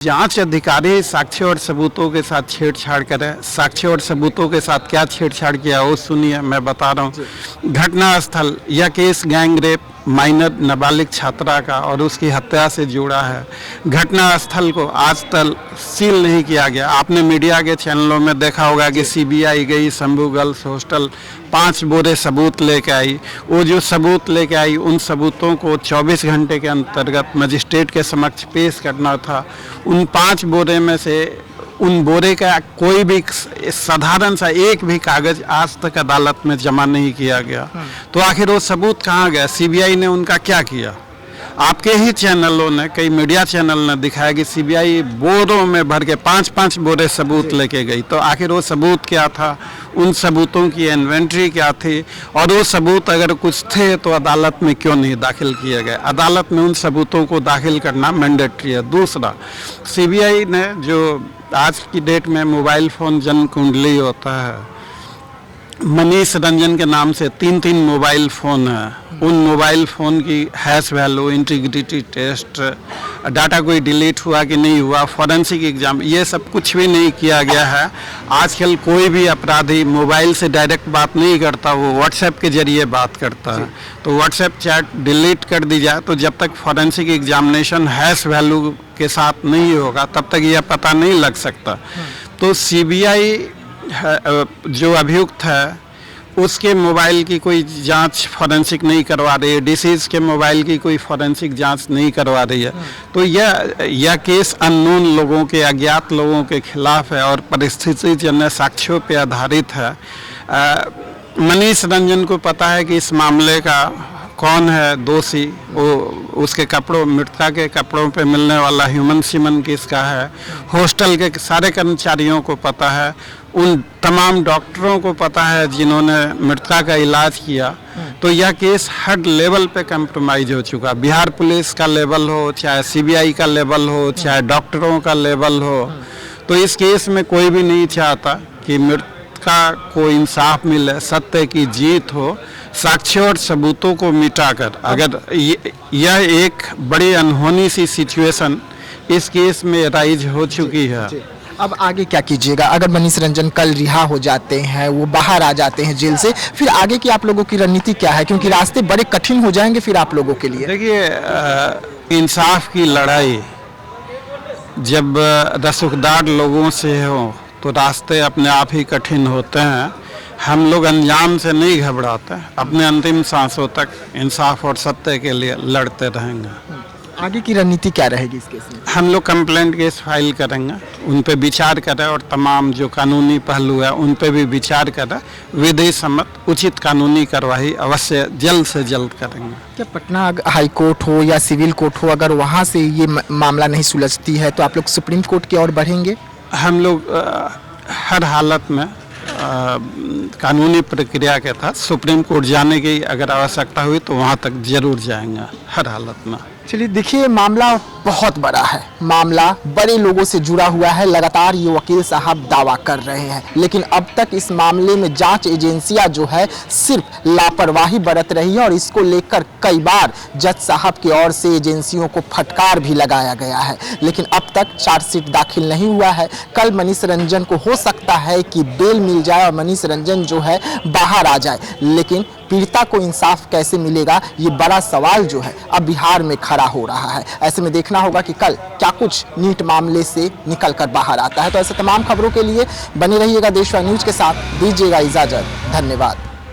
जांच अधिकारी साक्ष्य और सबूतों के साथ छेड़छाड़ करे। साक्ष्य और सबूतों के साथ क्या छेड़छाड़ किया वो सुनिए, मैं बता रहा हूँ। घटना स्थल, यह केस गैंग रेप माइनर नाबालिग छात्रा का और उसकी हत्या से जुड़ा है। घटना स्थल को आज तक सील नहीं किया गया। आपने मीडिया के चैनलों में देखा होगा कि सीबीआई गई शंभू गर्ल्स हॉस्टल, 5 बोरे सबूत लेके आई। वो जो सबूत लेके आई उन सबूतों को 24 घंटे के अंतर्गत मजिस्ट्रेट के समक्ष पेश करना था। उन 5 बोरे में से उन बोरे का कोई भी साधारण सा एक भी कागज आज तक अदालत में जमा नहीं किया गया। तो आखिर वो सबूत कहाँ गया? सीबीआई ने उनका क्या किया? आपके ही चैनलों ने, कई मीडिया चैनल ने दिखाया कि सीबीआई बोरों में भर के 5-5 बोरे सबूत लेके गई। तो आखिर वो सबूत क्या था? उन सबूतों की इन्वेंट्री क्या थी? और वो सबूत अगर कुछ थे तो अदालत में क्यों नहीं दाखिल किए गए? अदालत में उन सबूतों को दाखिल करना मैंडेटरी है। दूसरा, सीबीआई ने जो आज की डेट में मोबाइल फ़ोन जन कुंडली होता है, मनीष रंजन के नाम से 3 मोबाइल फ़ोन है। उन मोबाइल फ़ोन की hash value, integrity test, data कोई डिलीट हुआ कि नहीं हुआ, फॉरेंसिक एग्जाम, ये सब कुछ भी नहीं किया गया है। आजकल कोई भी अपराधी मोबाइल से डायरेक्ट बात नहीं करता, वो व्हाट्सएप के जरिए बात करता है। तो व्हाट्सएप चैट डिलीट कर दी जाए तो जब तक फॉरेंसिक एग्जामिनेशन हैश वैल्यू के साथ नहीं होगा तब तक यह पता नहीं लग सकता। तो सीबीआई जो अभियुक्त है उसके मोबाइल की कोई जांच फॉरेंसिक नहीं करवा रही है, डिसीज के मोबाइल की कोई फॉरेंसिक जांच नहीं करवा रही है। तो यह केस अननोन लोगों के, अज्ञात लोगों के खिलाफ है और परिस्थिति जन्य साक्ष्यों पर आधारित है। मनीष रंजन को पता है कि इस मामले का कौन है दोषी। वो उसके कपड़ों, मृतका के कपड़ों पे मिलने वाला ह्यूमन सीमन किसका है, हॉस्टल के सारे कर्मचारियों को पता है, उन तमाम डॉक्टरों को पता है जिन्होंने मृतका का इलाज किया। तो यह केस हर लेवल पे कंप्रोमाइज हो चुका। बिहार पुलिस का लेवल हो, चाहे सीबीआई का लेवल हो, चाहे डॉक्टरों का लेवल हो, तो इस केस में कोई भी नहीं चाहता कि मृतका को इंसाफ मिले, सत्य की जीत हो। साक्ष्य और सबूतों को मिटाकर अगर यह एक बड़ी अनहोनी सी सिचुएशन इस केस में राइज हो चुकी है। अब आगे क्या कीजिएगा? अगर मनीष रंजन कल रिहा हो जाते हैं, वो बाहर आ जाते हैं जेल से, फिर आगे की आप लोगों की रणनीति क्या है? क्योंकि रास्ते बड़े कठिन हो जाएंगे फिर आप लोगों के लिए। देखिए, इंसाफ की लड़ाई जब रसूखदार लोगों से हो तो रास्ते अपने आप ही कठिन होते हैं। हम लोग अंजाम से नहीं घबराते, अपने अंतिम सांसों तक इंसाफ और सत्य के लिए लड़ते रहेंगे। आगे की रणनीति क्या रहेगी इस केस में? हम लोग कंप्लेंट केस फाइल करेंगे, उन पे विचार करें और तमाम जो कानूनी पहलू है उन पे भी विचार करें। विधि सम्मत उचित कानूनी कार्रवाई अवश्य जल्द से जल्द करेंगे। क्या पटना हाई कोर्ट हो या सिविल कोर्ट हो, अगर वहाँ से ये मामला नहीं सुलझती है तो आप लोग सुप्रीम कोर्ट की ओर बढ़ेंगे? हम लोग हर हालत में कानूनी प्रक्रिया के तहत सुप्रीम कोर्ट जाने की अगर आवश्यकता हुई तो वहाँ तक जरूर जाएंगे हर हालत में। चलिए, देखिए, मामला बहुत बड़ा है, मामला बड़े लोगों से जुड़ा हुआ है, लगातार ये वकील साहब दावा कर रहे हैं। लेकिन अब तक इस मामले में जांच एजेंसियां जो है सिर्फ लापरवाही बरत रही है और इसको लेकर कई बार जज साहब की ओर से एजेंसियों को फटकार भी लगाया गया है। लेकिन अब तक चार्जशीट दाखिल नहीं हुआ है। कल मनीष रंजन को हो सकता है कि बेल मिल जाए और मनीष रंजन जो है बाहर आ जाए, लेकिन पीड़िता को इंसाफ कैसे मिलेगा, ये बड़ा सवाल जो है अब बिहार में खड़ा हो रहा है। ऐसे में देखना होगा कि कल क्या कुछ नीट मामले से निकल कर बाहर आता है। तो ऐसे तमाम खबरों के लिए बने रहिएगा देशवा न्यूज के साथ। दीजिएगा इजाजत। धन्यवाद।